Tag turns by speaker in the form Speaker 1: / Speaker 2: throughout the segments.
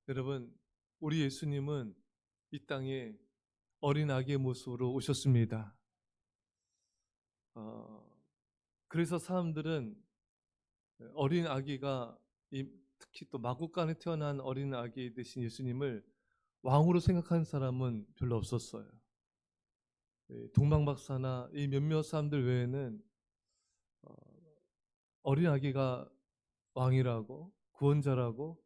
Speaker 1: 여러분, 우리 예수님은 이 땅에 어린 아기의 모습으로 오셨습니다. 어, 그래서 사람들은 어린 아기가 특히 또 마국간에 태어난 어린 아기 되신 예수님을 왕으로 생각하는 사람은 별로 없었어요. 동방박사나 이 몇몇 사람들 외에는 어, 어린 아기가 왕이라고 구원자라고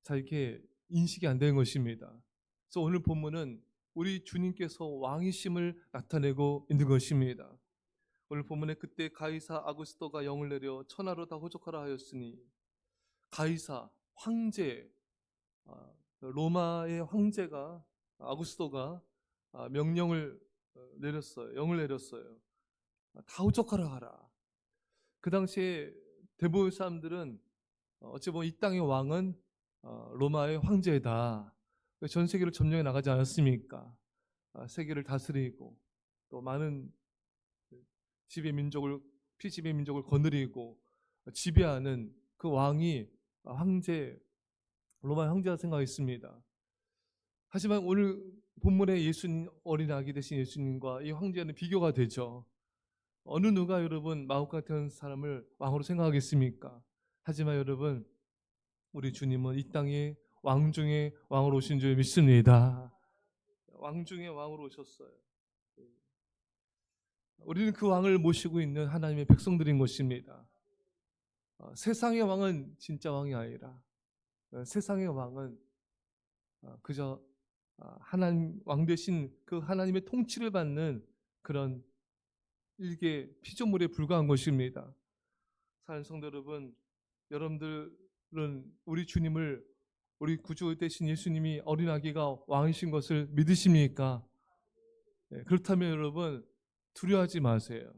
Speaker 1: 잘 이렇게 인식이 안 되는 것입니다. 그래서 오늘 본문은 우리 주님께서 왕이심을 나타내고 있는 것입니다. 오늘 본문에 그때 가이사 아구스토가 영을 내려 천하로 다 호족하라 하였으니, 가이사 황제, 로마의 황제가 아구스토가 명령을 내렸어요. 영을 내렸어요. 다 호족하라 하라. 그 당시에 대부분 사람들은 어찌 보면 이 땅의 왕은 로마의 황제다. 전 세계를 점령해 나가지 않았습니까? 세계를 다스리고 또 많은 지배 민족을 피지배 민족을 거느리고 지배하는 그 왕이 황제, 로마의 황제라 생각했습니다. 하지만 오늘 본문의 예수님, 어린 아기 되신 예수님과 이 황제는 비교가 되죠. 어느 누가 여러분 마국 같은 사람을 왕으로 생각하겠습니까? 하지만 여러분, 우리 주님은 이 땅에 왕 중에 왕으로 오신 줄 믿습니다. 왕 중에 왕으로 오셨어요. 우리는 그 왕을 모시고 있는 하나님의 백성들인 것입니다. 세상의 왕은 진짜 왕이 아니라 세상의 왕은 그저 하나님 왕 대신 그 하나님의 통치를 받는 그런 일개 피조물에 불과한 것입니다. 사랑하는 성도 여러분, 여러분들은 우리 주님을, 우리 구주 되신 예수님이 어린 아기가 왕이신 것을 믿으십니까? 그렇다면 여러분, 두려워하지 마세요.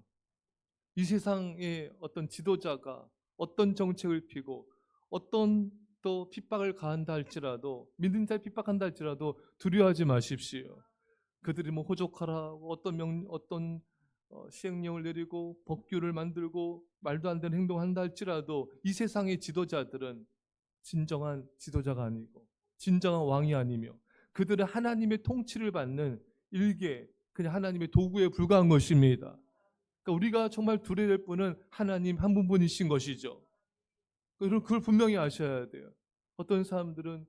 Speaker 1: 이 세상의 어떤 지도자가 어떤 정책을 피고 어떤 또 핍박을 가한다 할지라도, 믿는 자를 핍박한다 할지라도 두려워하지 마십시오. 그들이 뭐 호족하라, 어떤 시행령을 내리고 법규를 만들고 말도 안 되는 행동한다 할지라도 이 세상의 지도자들은 진정한 지도자가 아니고 진정한 왕이 아니며 그들은 하나님의 통치를 받는 일개 그냥 하나님의 도구에 불과한 것입니다. 그러니까 우리가 정말 두려워야 될 분은 하나님 한 분뿐이신 것이죠. 여러분, 그걸 분명히 아셔야 돼요. 어떤 사람들은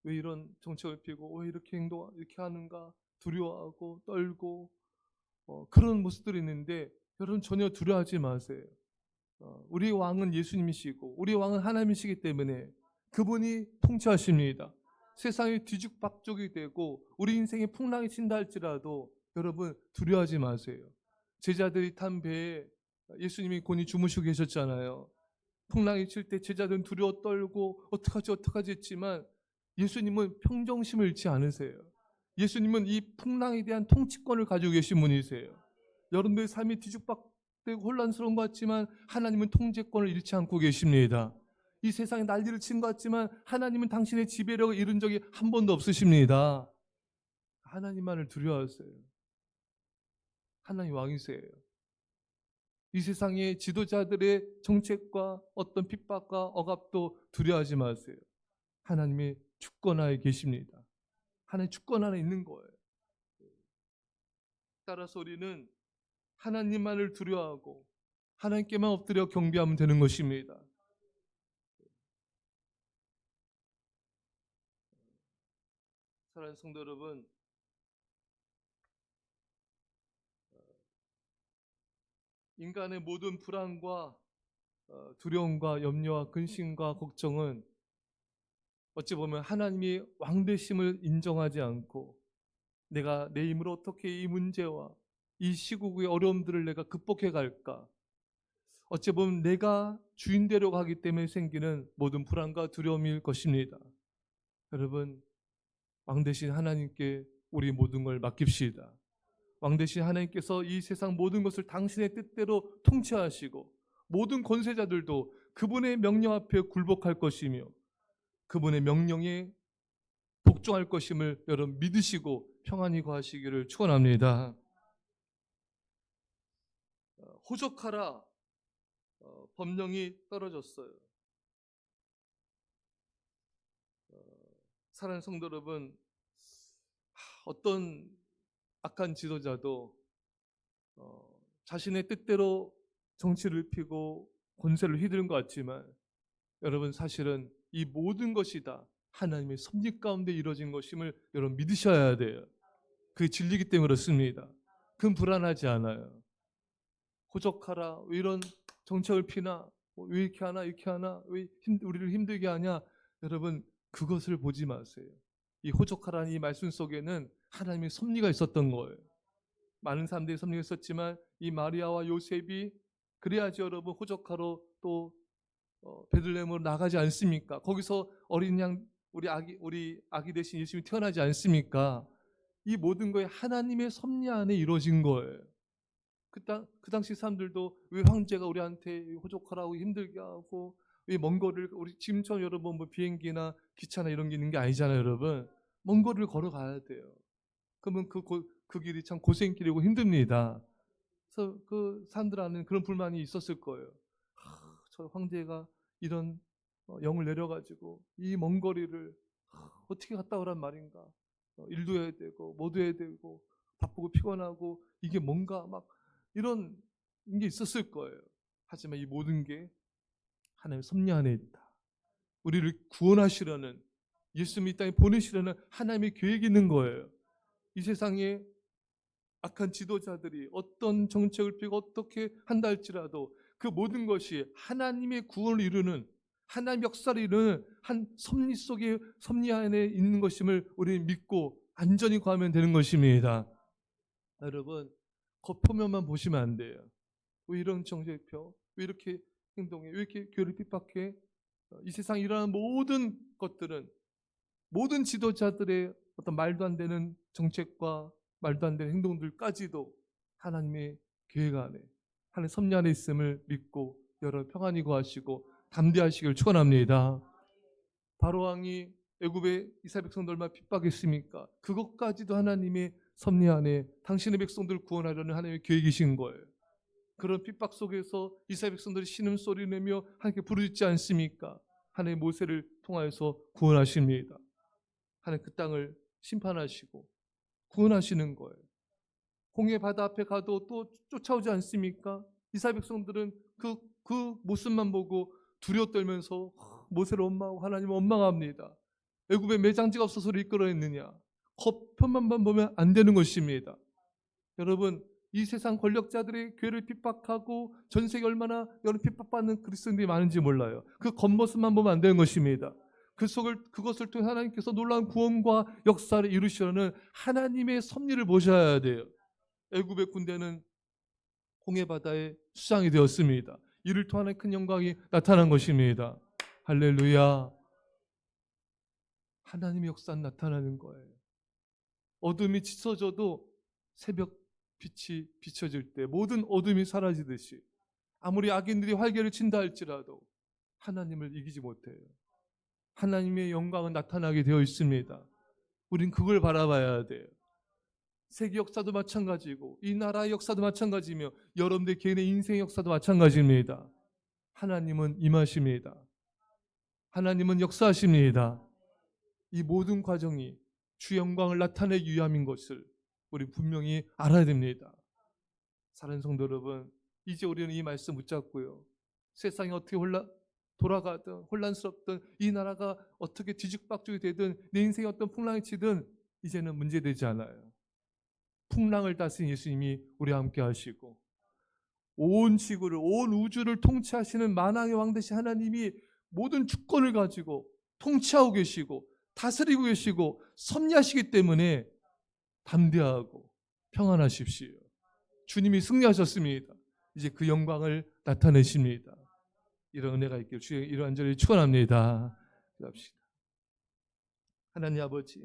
Speaker 1: 왜 이런 정책을 피고 왜 이렇게 하는가 두려워하고 떨고 그런 모습들이 있는데, 여러분 전혀 두려워하지 마세요. 우리 왕은 예수님이시고 우리 왕은 하나님이시기 때문에 그분이 통치하십니다. 세상이 뒤죽박죽이 되고 우리 인생에 풍랑이 친다 할지라도 여러분 두려워하지 마세요. 제자들이 탄 배에 예수님이 곤히 주무시고 계셨잖아요. 풍랑이 칠 때 제자들은 두려워 떨고 어떡하지 했지만 예수님은 평정심을 잃지 않으세요. 예수님은 이 풍랑에 대한 통치권을 가지고 계신 분이세요. 여러분들의 삶이 뒤죽박되고 혼란스러운 것 같지만 하나님은 통제권을 잃지 않고 계십니다. 이 세상에 난리를 친 것 같지만 하나님은 당신의 지배력을 잃은 적이 한 번도 없으십니다. 하나님만을 두려워하세요. 하나님 왕이세요. 이 세상의 지도자들의 정책과 어떤 핍박과 억압도 두려워하지 마세요. 하나님의 주권하에 계십니다. 하나님 주권 안에 있는 거예요. 따라서 우리는 하나님만을 두려워하고 하나님께만 엎드려 경배하면 되는 것입니다. 사랑하는 성도 여러분, 인간의 모든 불안과 두려움과 염려와 근심과 걱정은 어찌 보면 하나님이 왕되심을 인정하지 않고 내가 내 힘으로 어떻게 이 문제와 이 시국의 어려움들을 내가 극복해 갈까, 어찌 보면 내가 주인 되려고 하기 때문에 생기는 모든 불안과 두려움일 것입니다. 여러분, 왕 대신 하나님께 우리 모든 걸 맡깁시다. 왕 대신 하나님께서 이 세상 모든 것을 당신의 뜻대로 통치하시고 모든 권세자들도 그분의 명령 앞에 굴복할 것이며 그분의 명령에 복종할 것임을 여러분 믿으시고 평안히 거하시기를 축원합니다. 호족하라, 법령이 떨어졌어요. 사랑하는 성도 여러분, 어떤 악한 지도자도 자신의 뜻대로 정치를 펴고 권세를 휘두른 것 같지만, 여러분 사실은 이 모든 것이 다 하나님의 섭리 가운데 이루어진 것임을 여러분 믿으셔야 돼요. 그게 진리이기 때문에 그렇습니다. 그건 불안하지 않아요. 호적하라, 왜 이런 정책을 피나, 왜 이렇게 하나 이렇게 하나, 왜 우리를 힘들게 하냐, 여러분 그것을 보지 마세요. 이 호적하라는 이 말씀 속에는 하나님의 섭리가 있었던 거예요. 많은 사람들이 섭리가 있었지만 이 마리아와 요셉이 그래야지 여러분 호적하러 또 베들레헴으로 나가지 않습니까? 거기서 어린 양, 우리 아기 대신 예수님이 태어나지 않습니까? 이 모든 것이 하나님의 섭리 안에 이루어진 거예요. 그 당시 사람들도 왜 황제가 우리한테 호적하라고 힘들게 하고, 왜 먼 거리를, 우리 지금처럼 여러분 뭐 비행기나 기차나 이런 게 있는 게 아니잖아요, 여러분. 먼 거리를 걸어가야 돼요. 그러면 그 길이 참 고생길이고 힘듭니다. 그래서 그 사람들 안에 그런 불만이 있었을 거예요. 저 황제가 이런 영을 내려가지고 이 먼 거리를 어떻게 갔다 오란 말인가. 일도 해야 되고 뭐도 해야 되고 바쁘고 피곤하고 이게 뭔가 막 이런 게 있었을 거예요. 하지만 이 모든 게 하나님의 섭리 안에 있다. 우리를 구원하시려는, 예수님 이 땅에 보내시려는 하나님의 계획이 있는 거예요. 이 세상에 악한 지도자들이 어떤 정책을 펴고 어떻게 한다 할지라도 그 모든 것이 하나님의 구원을 이루는, 하나님의 역사를 이루는 한 섭리 속에, 섭리 안에 있는 것임을 우리는 믿고 안전히 구하면 되는 것입니다. 여러분, 겉표면만 보시면 안 돼요. 왜 이런 정책 펴? 왜 이렇게 행동해? 왜 이렇게 교회를 핍박해? 이 세상에 일어나는 모든 것들은, 모든 지도자들의 어떤 말도 안 되는 정책과 말도 안 되는 행동들까지도 하나님의 계획 안에, 하나님의 섭리 안에 있음을 믿고 여러분 평안히 구하시고 담대하시길 축원합니다. 바로왕이 애굽의 이스라엘 백성들 얼마나 핍박했습니까? 그것까지도 하나님의 섭리 안에 당신의 백성들을 구원하려는 하나님의 계획이신 거예요. 그런 핍박 속에서 이스라엘 백성들이 신음소리 내며 하나님께 부르짖지 않습니까? 하나님 모세를 통하여서 구원하십니다. 하나님 그 땅을 심판하시고 구원하시는 거예요. 홍해 바다 앞에 가도 또 쫓아오지 않습니까? 이스라엘 백성들은 그 모습만 보고 두려워 떨면서 모세를 원망하고 하나님을 원망합니다. 애굽에 매장지가 없어서 이끌어냈느냐? 겉표면만 보면 안 되는 것입니다. 여러분, 이 세상 권력자들이 교회를 핍박하고 전 세계 얼마나 여러 핍박받는 그리스도인들이 많은지 몰라요. 그 겉모습만 보면 안 되는 것입니다. 그것을 통해 하나님께서 놀라운 구원과 역사를 이루시려는 하나님의 섭리를 보셔야 돼요. 애굽의 군대는 홍해 바다에 수장이 되었습니다. 이를 통한 큰 영광이 나타난 것입니다. 할렐루야. 하나님의 역사는 나타나는 거예요. 어둠이 짙어져도 새벽 빛이 비춰질 때 모든 어둠이 사라지듯이, 아무리 악인들이 활개를 친다 할지라도 하나님을 이기지 못해요. 하나님의 영광은 나타나게 되어 있습니다. 우린 그걸 바라봐야 돼요. 세계 역사도 마찬가지고 이 나라의 역사도 마찬가지며 여러분들 개인의 인생의 역사도 마찬가지입니다. 하나님은 임하십니다. 하나님은 역사하십니다. 이 모든 과정이 주 영광을 나타내기 위함인 것을 우리 분명히 알아야 됩니다. 사랑하는 성도 여러분, 이제 우리는 이 말씀 붙잡고요, 세상이 어떻게 돌아가든 혼란스럽든 이 나라가 어떻게 뒤죽박죽이 되든 내 인생에 어떤 풍랑이 치든 이제는 문제되지 않아요. 풍랑을 다스린 예수님이 우리와 함께 하시고 온 지구를, 온 우주를 통치하시는 만왕의 왕 되신 하나님이 모든 주권을 가지고 통치하고 계시고 다스리고 계시고 섭리하시기 때문에 담대하고 평안하십시오. 주님이 승리하셨습니다. 이제 그 영광을 나타내십니다. 이런 은혜가 있기를 주의 이러한 절을 축원합니다. 기도합시다. 하나님 아버지,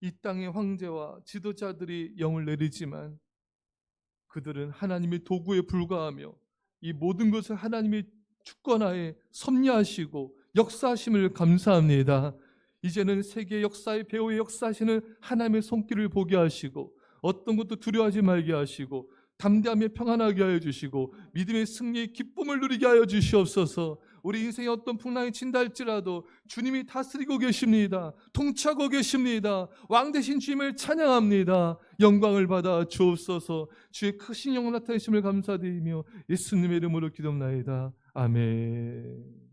Speaker 1: 이 땅의 황제와 지도자들이 영을 내리지만 그들은 하나님의 도구에 불과하며 이 모든 것을 하나님의 주권하에 섭리하시고 역사하심을 감사합니다. 이제는 세계 역사의 배후에 역사하시는 하나님의 손길을 보게 하시고 어떤 것도 두려워하지 말게 하시고 담대하며 평안하게 하여 주시고 믿음의 승리의 기쁨을 누리게 하여 주시옵소서. 우리 인생에 어떤 풍랑이 친다 할지라도 주님이 다스리고 계십니다. 통치하고 계십니다. 왕 되신 주님을 찬양합니다. 영광을 받아 주옵소서. 주의 크신 영원 나타내심을 감사드리며 예수님의 이름으로 기도합나이다. 아멘.